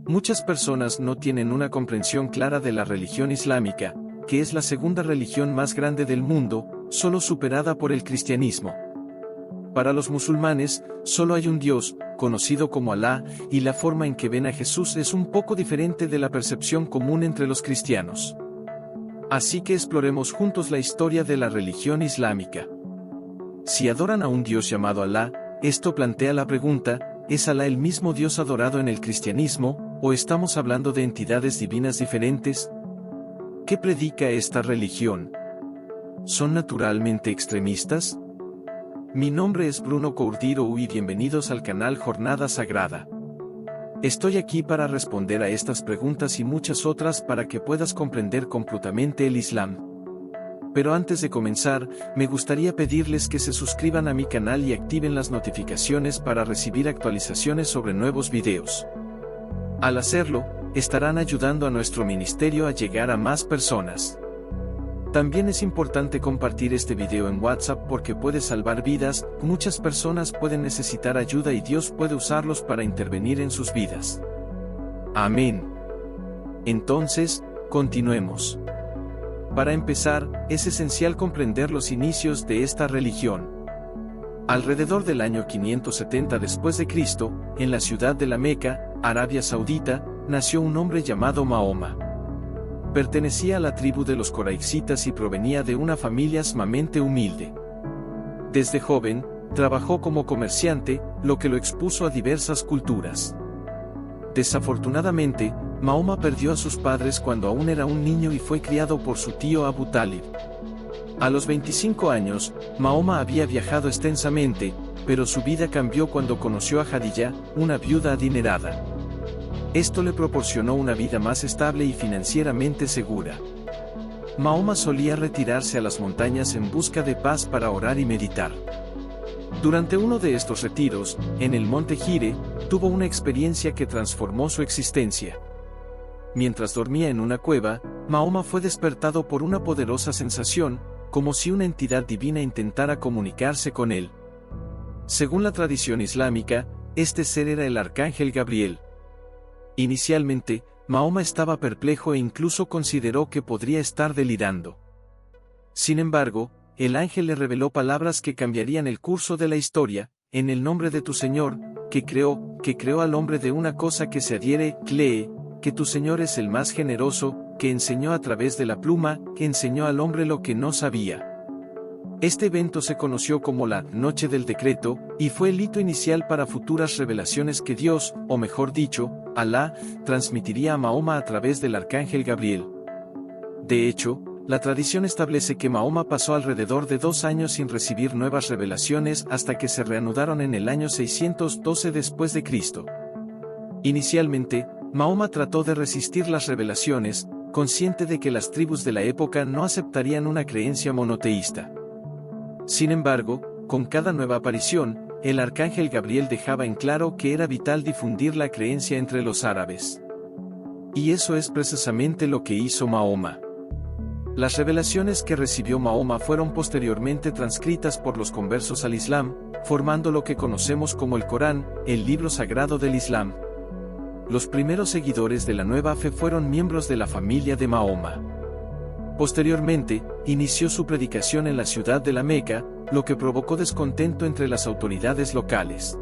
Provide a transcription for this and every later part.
Muchas personas no tienen una comprensión clara de la religión islámica, que es la segunda religión más grande del mundo, solo superada por el cristianismo. Para los musulmanes, solo hay un Dios, conocido como Alá, y la forma en que ven a Jesús es un poco diferente de la percepción común entre los cristianos. Así que exploremos juntos la historia de la religión islámica. Si adoran a un Dios llamado Alá, esto plantea la pregunta, ¿es Alá el mismo Dios adorado en el cristianismo, o estamos hablando de entidades divinas diferentes? ¿Qué predica esta religión? ¿Son naturalmente extremistas? Mi nombre es Bruno Cordeiro y bienvenidos al canal Jornada Sagrada. Estoy aquí para responder a estas preguntas y muchas otras para que puedas comprender completamente el Islam. Pero antes de comenzar, me gustaría pedirles que se suscriban a mi canal y activen las notificaciones para recibir actualizaciones sobre nuevos videos. Al hacerlo, estarán ayudando a nuestro ministerio a llegar a más personas. También es importante compartir este video en WhatsApp porque puede salvar vidas, muchas personas pueden necesitar ayuda y Dios puede usarlos para intervenir en sus vidas. Amén. Entonces, continuemos. Para empezar, es esencial comprender los inicios de esta religión. Alrededor del año 570 después de Cristo, en la ciudad de la Meca, Arabia Saudita, nació un hombre llamado Mahoma. Pertenecía a la tribu de los Coraixitas y provenía de una familia sumamente humilde. Desde joven, trabajó como comerciante, lo que lo expuso a diversas culturas. Desafortunadamente, Mahoma perdió a sus padres cuando aún era un niño y fue criado por su tío Abu Talib. A los 25 años, Mahoma había viajado extensamente, pero su vida cambió cuando conoció a Jadilla, una viuda adinerada. Esto le proporcionó una vida más estable y financieramente segura. Mahoma solía retirarse a las montañas en busca de paz para orar y meditar. Durante uno de estos retiros, en el monte Hire, tuvo una experiencia que transformó su existencia. Mientras dormía en una cueva, Mahoma fue despertado por una poderosa sensación, como si una entidad divina intentara comunicarse con él. Según la tradición islámica, este ser era el arcángel Gabriel. Inicialmente, Mahoma estaba perplejo e incluso consideró que podría estar delirando. Sin embargo, el ángel le reveló palabras que cambiarían el curso de la historia: en el nombre de tu Señor, que creó al hombre de una cosa que se adhiere, lee, que tu Señor es el más generoso, que enseñó a través de la pluma, que enseñó al hombre lo que no sabía. Este evento se conoció como la Noche del Decreto, y fue el hito inicial para futuras revelaciones que Dios, o mejor dicho, Alá, transmitiría a Mahoma a través del arcángel Gabriel. De hecho, la tradición establece que Mahoma pasó alrededor de 2 años sin recibir nuevas revelaciones hasta que se reanudaron en el año 612 después de Cristo. Inicialmente, Mahoma trató de resistir las revelaciones, consciente de que las tribus de la época no aceptarían una creencia monoteísta. Sin embargo, con cada nueva aparición, el arcángel Gabriel dejaba en claro que era vital difundir la creencia entre los árabes. Y eso es precisamente lo que hizo Mahoma. Las revelaciones que recibió Mahoma fueron posteriormente transcritas por los conversos al Islam, formando lo que conocemos como el Corán, el libro sagrado del Islam. Los primeros seguidores de la nueva fe fueron miembros de la familia de Mahoma. Posteriormente, inició su predicación en la ciudad de la Meca, lo que provocó descontento entre las autoridades locales.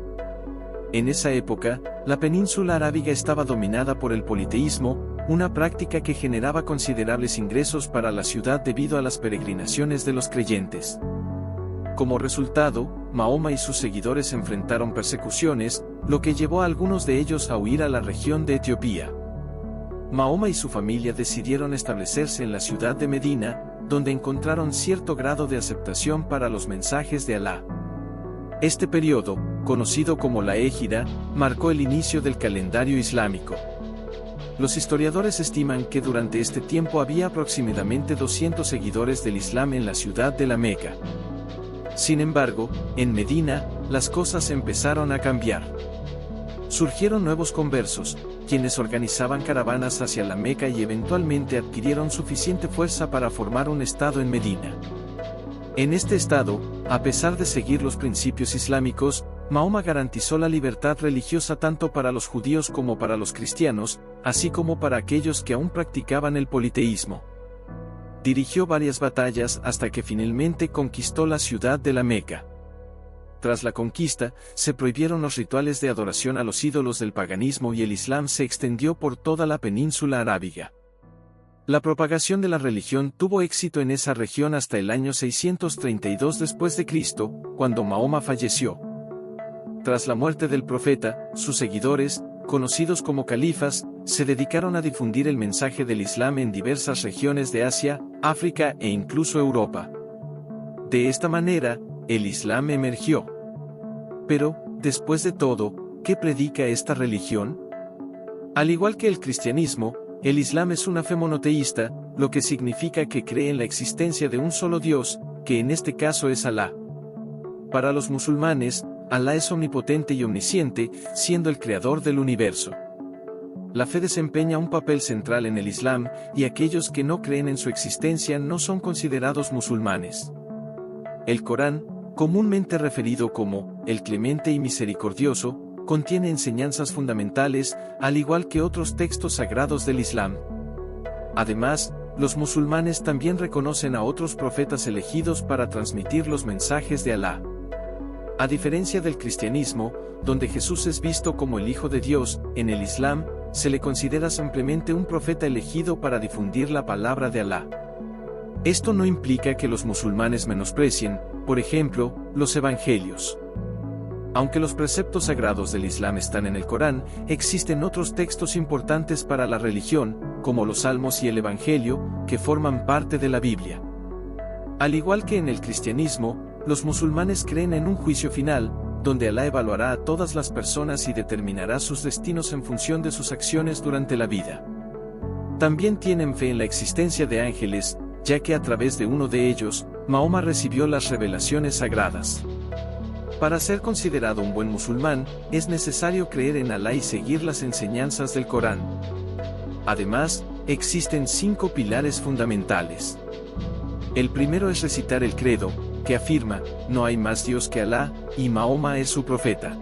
En esa época, la península arábiga estaba dominada por el politeísmo, una práctica que generaba considerables ingresos para la ciudad debido a las peregrinaciones de los creyentes. Como resultado, Mahoma y sus seguidores enfrentaron persecuciones, lo que llevó a algunos de ellos a huir a la región de Etiopía. Mahoma y su familia decidieron establecerse en la ciudad de Medina, donde encontraron cierto grado de aceptación para los mensajes de Alá. Este periodo, conocido como la Égira, marcó el inicio del calendario islámico. Los historiadores estiman que durante este tiempo había aproximadamente 200 seguidores del Islam en la ciudad de la Meca. Sin embargo, en Medina, las cosas empezaron a cambiar. Surgieron nuevos conversos, quienes organizaban caravanas hacia la Meca y eventualmente adquirieron suficiente fuerza para formar un estado en Medina. En este estado, a pesar de seguir los principios islámicos, Mahoma garantizó la libertad religiosa tanto para los judíos como para los cristianos, así como para aquellos que aún practicaban el politeísmo. Dirigió varias batallas hasta que finalmente conquistó la ciudad de la Meca. Tras la conquista, se prohibieron los rituales de adoración a los ídolos del paganismo y el Islam se extendió por toda la península arábiga. La propagación de la religión tuvo éxito en esa región hasta el año 632 después de Cristo, cuando Mahoma falleció. Tras la muerte del profeta, sus seguidores, conocidos como califas, se dedicaron a difundir el mensaje del Islam en diversas regiones de Asia, África e incluso Europa. De esta manera, el Islam emergió. Pero, después de todo, ¿qué predica esta religión? Al igual que el cristianismo, el Islam es una fe monoteísta, lo que significa que cree en la existencia de un solo Dios, que en este caso es Alá. Para los musulmanes, Alá es omnipotente y omnisciente, siendo el creador del universo. La fe desempeña un papel central en el Islam, y aquellos que no creen en su existencia no son considerados musulmanes. El Corán, comúnmente referido como el Clemente y Misericordioso, contiene enseñanzas fundamentales, al igual que otros textos sagrados del Islam. Además, los musulmanes también reconocen a otros profetas elegidos para transmitir los mensajes de Alá. A diferencia del cristianismo, donde Jesús es visto como el Hijo de Dios, en el Islam, se le considera simplemente un profeta elegido para difundir la palabra de Alá. Esto no implica que los musulmanes menosprecien, por ejemplo, los evangelios. Aunque los preceptos sagrados del Islam están en el Corán, existen otros textos importantes para la religión, como los Salmos y el Evangelio, que forman parte de la Biblia. Al igual que en el cristianismo, los musulmanes creen en un juicio final, donde Alá evaluará a todas las personas y determinará sus destinos en función de sus acciones durante la vida. También tienen fe en la existencia de ángeles, ya que a través de uno de ellos, Mahoma recibió las revelaciones sagradas. Para ser considerado un buen musulmán, es necesario creer en Alá y seguir las enseñanzas del Corán. Además, existen 5 pilares fundamentales. El primero es recitar el credo, que afirma, no hay más Dios que Alá, y Mahoma es su profeta.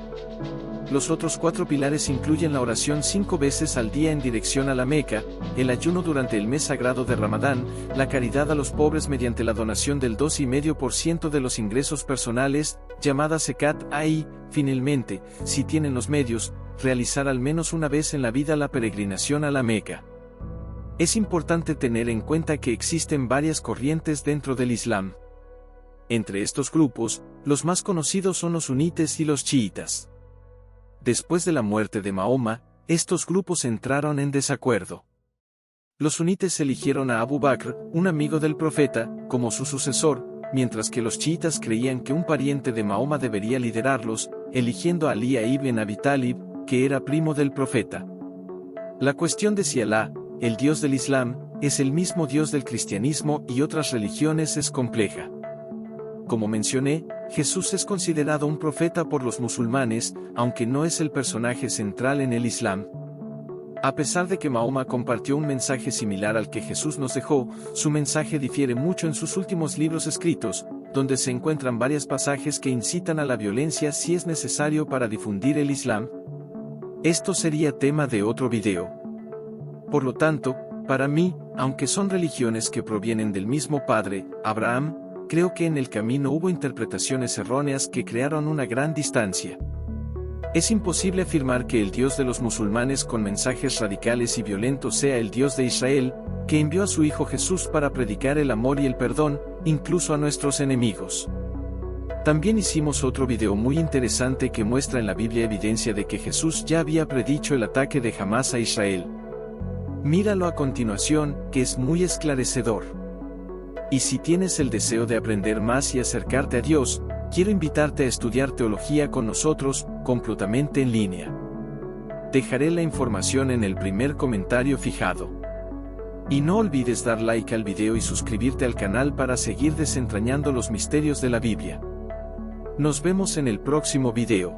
Los otros 4 pilares incluyen la oración 5 veces al día en dirección a la Meca, el ayuno durante el mes sagrado de Ramadán, la caridad a los pobres mediante la donación del 2,5% de los ingresos personales, llamada Zekat, y, finalmente, si tienen los medios, realizar al menos una vez en la vida la peregrinación a la Meca. Es importante tener en cuenta que existen varias corrientes dentro del Islam. Entre estos grupos, los más conocidos son los sunitas y los chiitas. Después de la muerte de Mahoma, estos grupos entraron en desacuerdo. Los sunitas eligieron a Abu Bakr, un amigo del profeta, como su sucesor, mientras que los chiitas creían que un pariente de Mahoma debería liderarlos, eligiendo a Ali ibn Abi Talib, que era primo del profeta. La cuestión de si Alá, el Dios del Islam, es el mismo Dios del cristianismo y otras religiones es compleja. Como mencioné, Jesús es considerado un profeta por los musulmanes, aunque no es el personaje central en el Islam. A pesar de que Mahoma compartió un mensaje similar al que Jesús nos dejó, su mensaje difiere mucho en sus últimos libros escritos, donde se encuentran varios pasajes que incitan a la violencia si es necesario para difundir el Islam. Esto sería tema de otro video. Por lo tanto, para mí, aunque son religiones que provienen del mismo padre, Abraham, creo que en el camino hubo interpretaciones erróneas que crearon una gran distancia. Es imposible afirmar que el Dios de los musulmanes con mensajes radicales y violentos sea el Dios de Israel, que envió a su Hijo Jesús para predicar el amor y el perdón, incluso a nuestros enemigos. También hicimos otro video muy interesante que muestra en la Biblia evidencia de que Jesús ya había predicho el ataque de Hamás a Israel. Míralo a continuación, que es muy esclarecedor. Y si tienes el deseo de aprender más y acercarte a Dios, quiero invitarte a estudiar teología con nosotros, completamente en línea. Dejaré la información en el primer comentario fijado. Y no olvides dar like al video y suscribirte al canal para seguir desentrañando los misterios de la Biblia. Nos vemos en el próximo video.